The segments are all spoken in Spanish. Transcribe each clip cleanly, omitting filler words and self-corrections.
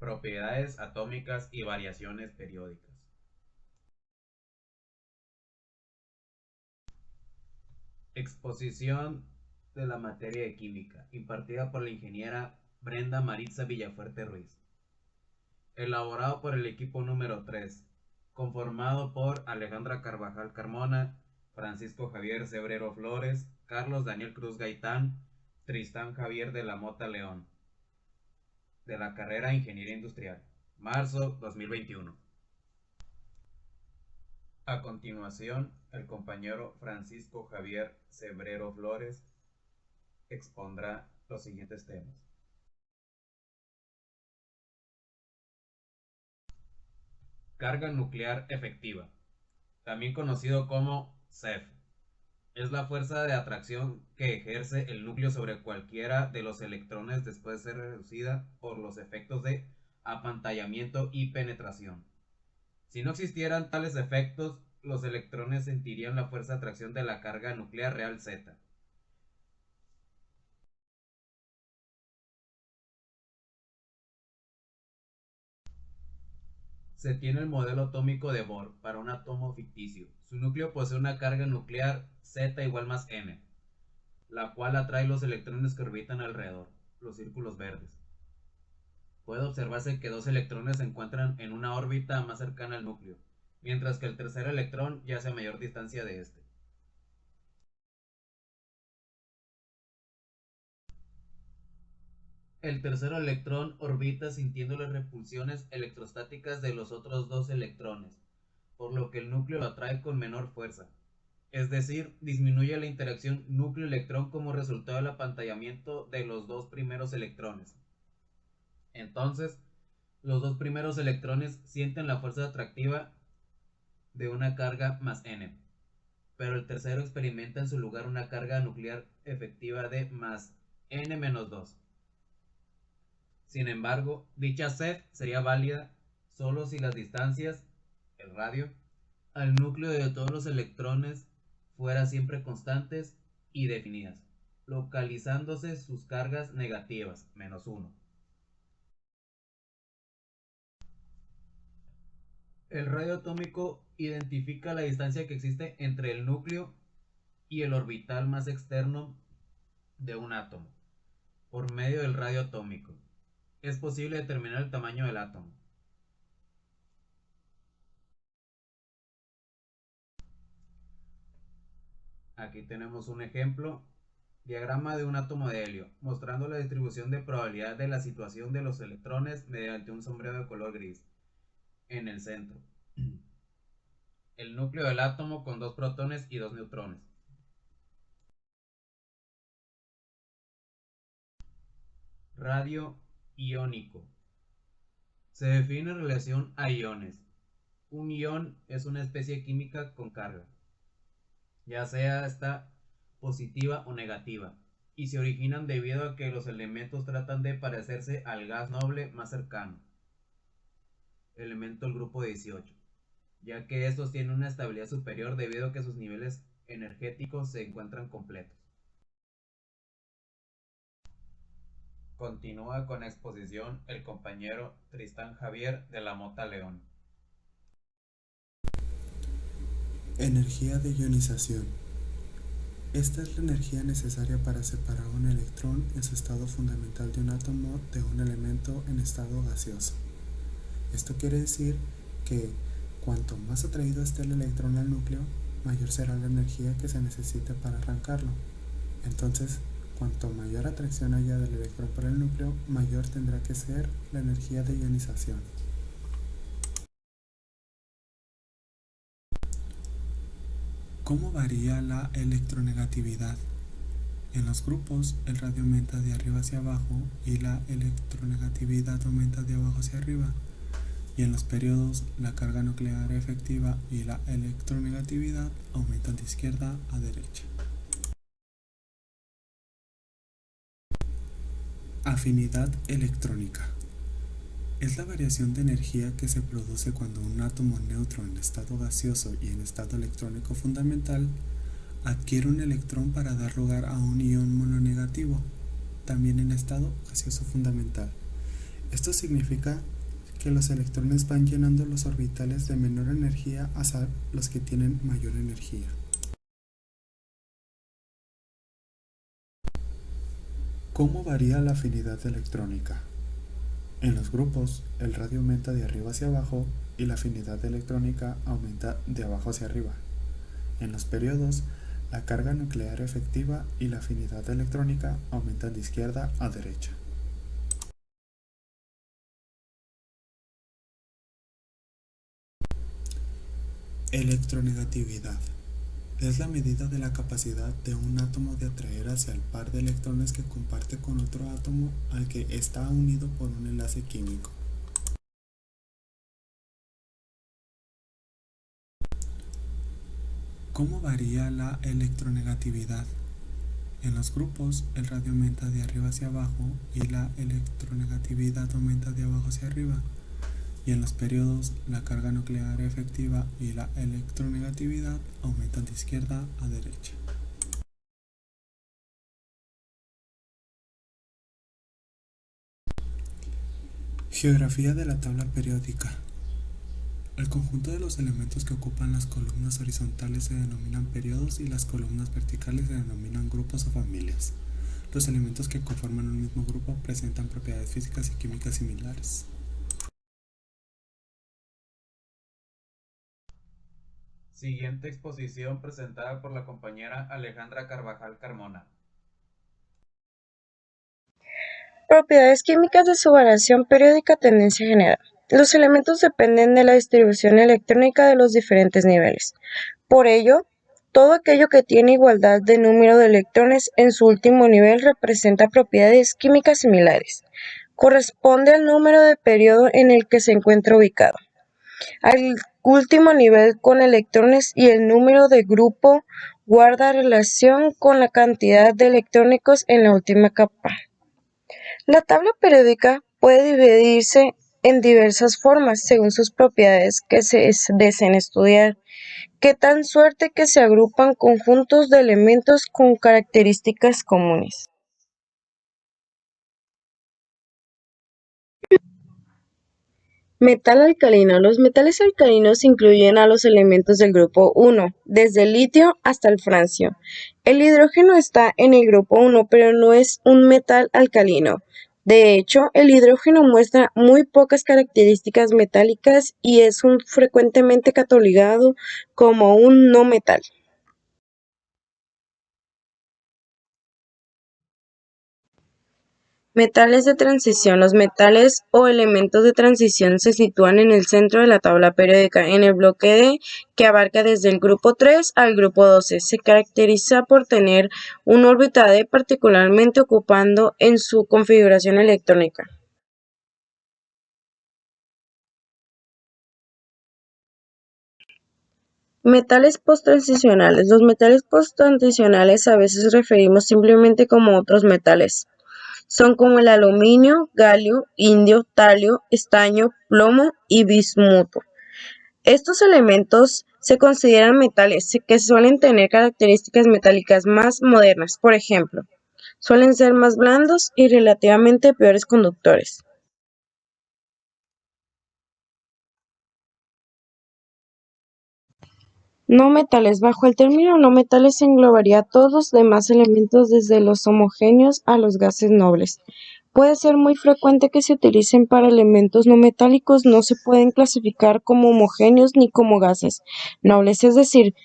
propiedades atómicas y variaciones periódicas. Exposición de la materia de química, impartida por la ingeniera Brenda Maritza Villafuerte Ruiz. Elaborado por el equipo número 3, conformado por Alejandra Carvajal Carmona, Francisco Javier Cebrero Flores, Carlos Daniel Cruz Gaitán, Tristán Javier de la Mota León, de la carrera Ingeniería Industrial, marzo 2021. A continuación, el compañero Francisco Javier Cebrero Flores expondrá los siguientes temas. Carga nuclear efectiva, también conocido como CEF, es la fuerza de atracción que ejerce el núcleo sobre cualquiera de los electrones después de ser reducida por los efectos de apantallamiento y penetración. Si no existieran tales efectos, los electrones sentirían la fuerza de atracción de la carga nuclear real Z. Se tiene el modelo atómico de Bohr para un átomo ficticio. Su núcleo posee una carga nuclear Z igual más n, la cual atrae los electrones que orbitan alrededor, los círculos verdes. Puede observarse que dos electrones se encuentran en una órbita más cercana al núcleo, mientras que el tercer electrón yace a mayor distancia de este. El tercer electrón orbita sintiendo las repulsiones electrostáticas de los otros dos electrones, por lo que el núcleo lo atrae con menor fuerza. Es decir, disminuye la interacción núcleo-electrón como resultado del apantallamiento de los dos primeros electrones. Entonces, los dos primeros electrones sienten la fuerza atractiva de una carga más n, pero el tercero experimenta en su lugar una carga nuclear efectiva de más n-2. Sin embargo, dicha CEF sería válida solo si las distancias, el radio, al núcleo de todos los electrones fueran siempre constantes y definidas, localizándose sus cargas negativas, -1. El radio atómico identifica la distancia que existe entre el núcleo y el orbital más externo de un átomo. Por medio del radio atómico, es posible determinar el tamaño del átomo. Aquí tenemos un ejemplo, diagrama de un átomo de helio, mostrando la distribución de probabilidad de la situación de los electrones mediante un sombreado de color gris. En el centro, el núcleo del átomo con dos protones y dos neutrones. Radio iónico. Se define en relación a iones. Un ion es una especie química con carga, ya sea esta positiva o negativa, y se originan debido a que los elementos tratan de parecerse al gas noble más cercano, elemento del grupo 18, ya que estos tienen una estabilidad superior debido a que sus niveles energéticos se encuentran completos. Continúa con exposición el compañero Tristán Javier de la Mota León. Energía de ionización. Esta es la energía necesaria para separar un electrón en su estado fundamental de un átomo de un elemento en estado gaseoso. Esto quiere decir que cuanto más atraído esté el electrón al núcleo, mayor será la energía que se necesite para arrancarlo. Entonces, cuanto mayor atracción haya del electrón por el núcleo, mayor tendrá que ser la energía de ionización. ¿Cómo varía la electronegatividad? En los grupos, el radio aumenta de arriba hacia abajo y la electronegatividad aumenta de abajo hacia arriba. Y en los periodos, la carga nuclear efectiva y la electronegatividad aumentan de izquierda a derecha. Afinidad electrónica. Es la variación de energía que se produce cuando un átomo neutro en estado gaseoso y en estado electrónico fundamental adquiere un electrón para dar lugar a un ion mononegativo, también en estado gaseoso fundamental. Esto significa que los electrones van llenando los orbitales de menor energía hacia los que tienen mayor energía. ¿Cómo varía la afinidad electrónica? En los grupos, el radio aumenta de arriba hacia abajo y la afinidad electrónica aumenta de abajo hacia arriba. En los periodos, la carga nuclear efectiva y la afinidad electrónica aumentan de izquierda a derecha. Electronegatividad. Es la medida de la capacidad de un átomo de atraer hacia el par de electrones que comparte con otro átomo al que está unido por un enlace químico. ¿Cómo varía la electronegatividad? En los grupos, el radio aumenta de arriba hacia abajo y la electronegatividad aumenta de abajo hacia arriba. Y en los periodos, la carga nuclear efectiva y la electronegatividad aumentan de izquierda a derecha. Geografía de la tabla periódica. El conjunto de los elementos que ocupan las columnas horizontales se denominan periodos y las columnas verticales se denominan grupos o familias. Los elementos que conforman un mismo grupo presentan propiedades físicas y químicas similares. Siguiente exposición presentada por la compañera Alejandra Carvajal Carmona. Propiedades químicas de su variación periódica tendencia general. Los elementos dependen de la distribución electrónica de los diferentes niveles. Por ello, todo aquello que tiene igualdad de número de electrones en su último nivel representa propiedades químicas similares. Corresponde al número de periodo en el que se encuentra ubicado. Al último nivel con electrones y el número de grupo guarda relación con la cantidad de electrónicos en la última capa. La tabla periódica puede dividirse en diversas formas según sus propiedades que se deseen estudiar, que tan suerte que se agrupan conjuntos de elementos con características comunes. Metal alcalino. Los metales alcalinos incluyen a los elementos del grupo 1, desde el litio hasta el francio. El hidrógeno está en el grupo 1, pero no es un metal alcalino. De hecho, el hidrógeno muestra muy pocas características metálicas y es frecuentemente catalogado como un no metal. Metales de transición. Los metales o elementos de transición se sitúan en el centro de la tabla periódica, en el bloque D, que abarca desde el grupo 3 al grupo 12. Se caracteriza por tener un órbita D particularmente ocupando en su configuración electrónica. Metales posttransicionales. Los metales posttransicionales a veces referimos simplemente como otros metales. Son como el aluminio, galio, indio, talio, estaño, plomo y bismuto. Estos elementos se consideran metales que suelen tener características metálicas más modernas. Por ejemplo, suelen ser más blandos y relativamente peores conductores. No metales. Bajo el término no metales se englobaría todos los demás elementos desde los homogéneos a los gases nobles. Puede ser muy frecuente que se utilicen para elementos no metálicos, no se pueden clasificar como homogéneos ni como gases nobles, es decir,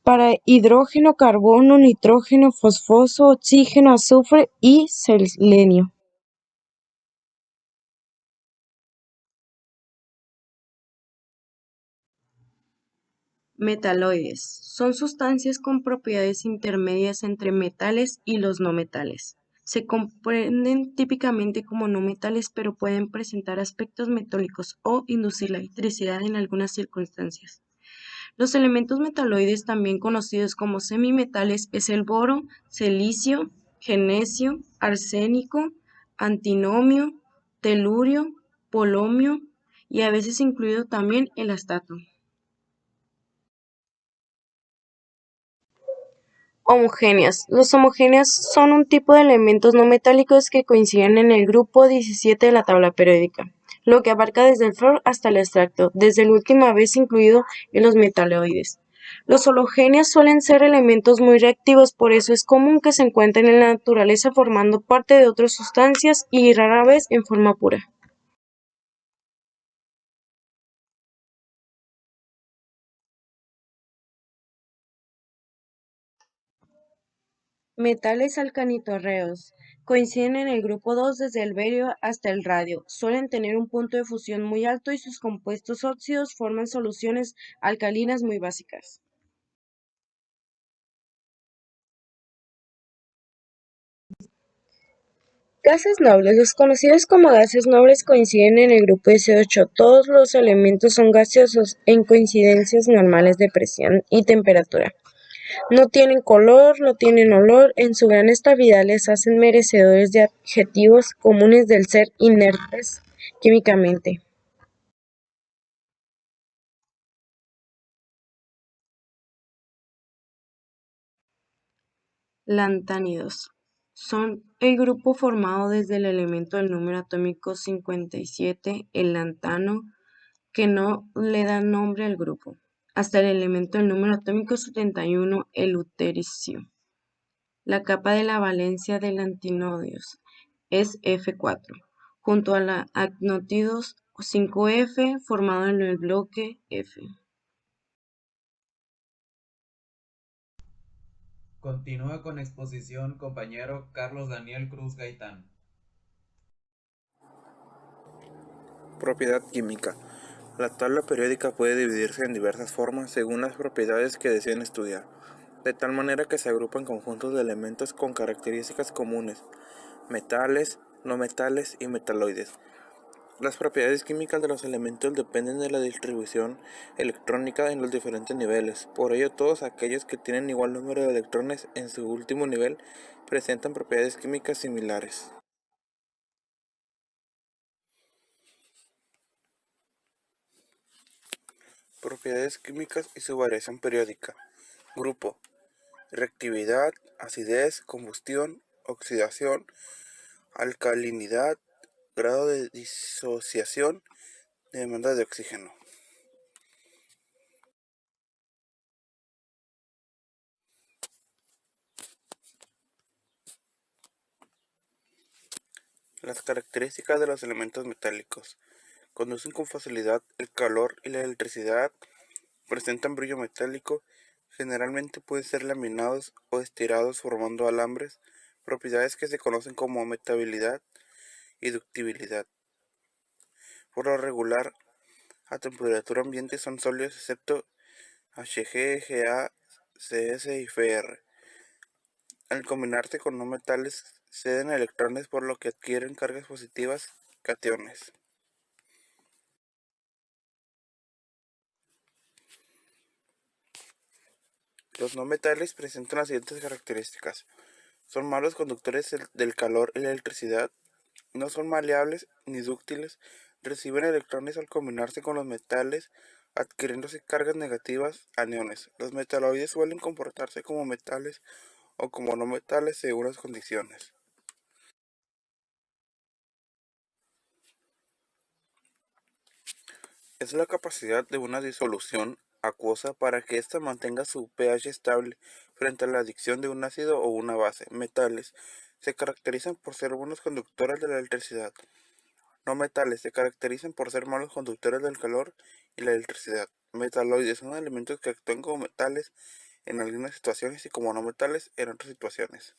para hidrógeno, carbono, nitrógeno, fosfoso, oxígeno, azufre y selenio. Metaloides. Son sustancias con propiedades intermedias entre metales y los no metales. Se comprenden típicamente como no metales, pero pueden presentar aspectos metálicos o inducir la electricidad en algunas circunstancias. Los elementos metaloides, también conocidos como semimetales, es el boro, silicio, genesio, arsénico, antimonio, telurio, polonio y a veces incluido también el astato. Homogéneas. Los homogéneas son un tipo de elementos no metálicos que coinciden en el grupo 17 de la tabla periódica. lo que abarca desde el flúor hasta el extracto, desde la última vez incluido en los metaloides. Los halogenios suelen ser elementos muy reactivos, por eso es común que se encuentren en la naturaleza formando parte de otras sustancias y rara vez en forma pura. Metales alcanitorreos. Coinciden en el grupo 2 desde el berio hasta el radio. Suelen tener un punto de fusión muy alto y sus compuestos óxidos forman soluciones alcalinas muy básicas. Gases nobles. Los conocidos como gases nobles coinciden en el grupo 18. Todos los elementos son gaseosos en coincidencias normales de presión y temperatura. No tienen color, no tienen olor, en su gran estabilidad les hacen merecedores de adjetivos comunes del ser inertes químicamente. Lantánidos. Son el grupo formado desde el elemento del número atómico 57, el lantano, que no le da nombre al grupo, hasta el elemento del número atómico 71, el lutecio. La capa de la valencia de lantánidos es F4, junto a la actínidos 5F formado en el bloque F. Continúa con exposición compañero Carlos Daniel Cruz Gaitán. Propiedad química. La tabla periódica puede dividirse en diversas formas según las propiedades que deseen estudiar, de tal manera que se agrupan conjuntos de elementos con características comunes, metales, no metales y metaloides. Las propiedades químicas de los elementos dependen de la distribución electrónica en los diferentes niveles. Por ello, todos aquellos que tienen igual número de electrones en su último nivel presentan propiedades químicas similares. Propiedades químicas y su variación periódica. Grupo: reactividad, acidez, combustión, oxidación, alcalinidad, grado de disociación, demanda de oxígeno. Las características de los elementos metálicos. Conducen con facilidad el calor y la electricidad, presentan brillo metálico, generalmente pueden ser laminados o estirados formando alambres, propiedades que se conocen como metabilidad y ductibilidad. Por lo regular, a temperatura ambiente son sólidos excepto Hg, Ga, Cs y Fr. Al combinarse con no metales, ceden electrones por lo que adquieren cargas positivas, cationes. Los no metales presentan las siguientes características. Son malos conductores del calor y la electricidad, no son maleables ni dúctiles, reciben electrones al combinarse con los metales, adquiriéndose cargas negativas, aniones. Los metaloides suelen comportarse como metales o como no metales según las condiciones. Es la capacidad de una disolución acuosa para que ésta mantenga su pH estable frente a la adición de un ácido o una base. Metales se caracterizan por ser buenos conductores de la electricidad. No metales se caracterizan por ser malos conductores del calor y la electricidad. Metaloides son elementos que actúan como metales en algunas situaciones y como no metales en otras situaciones.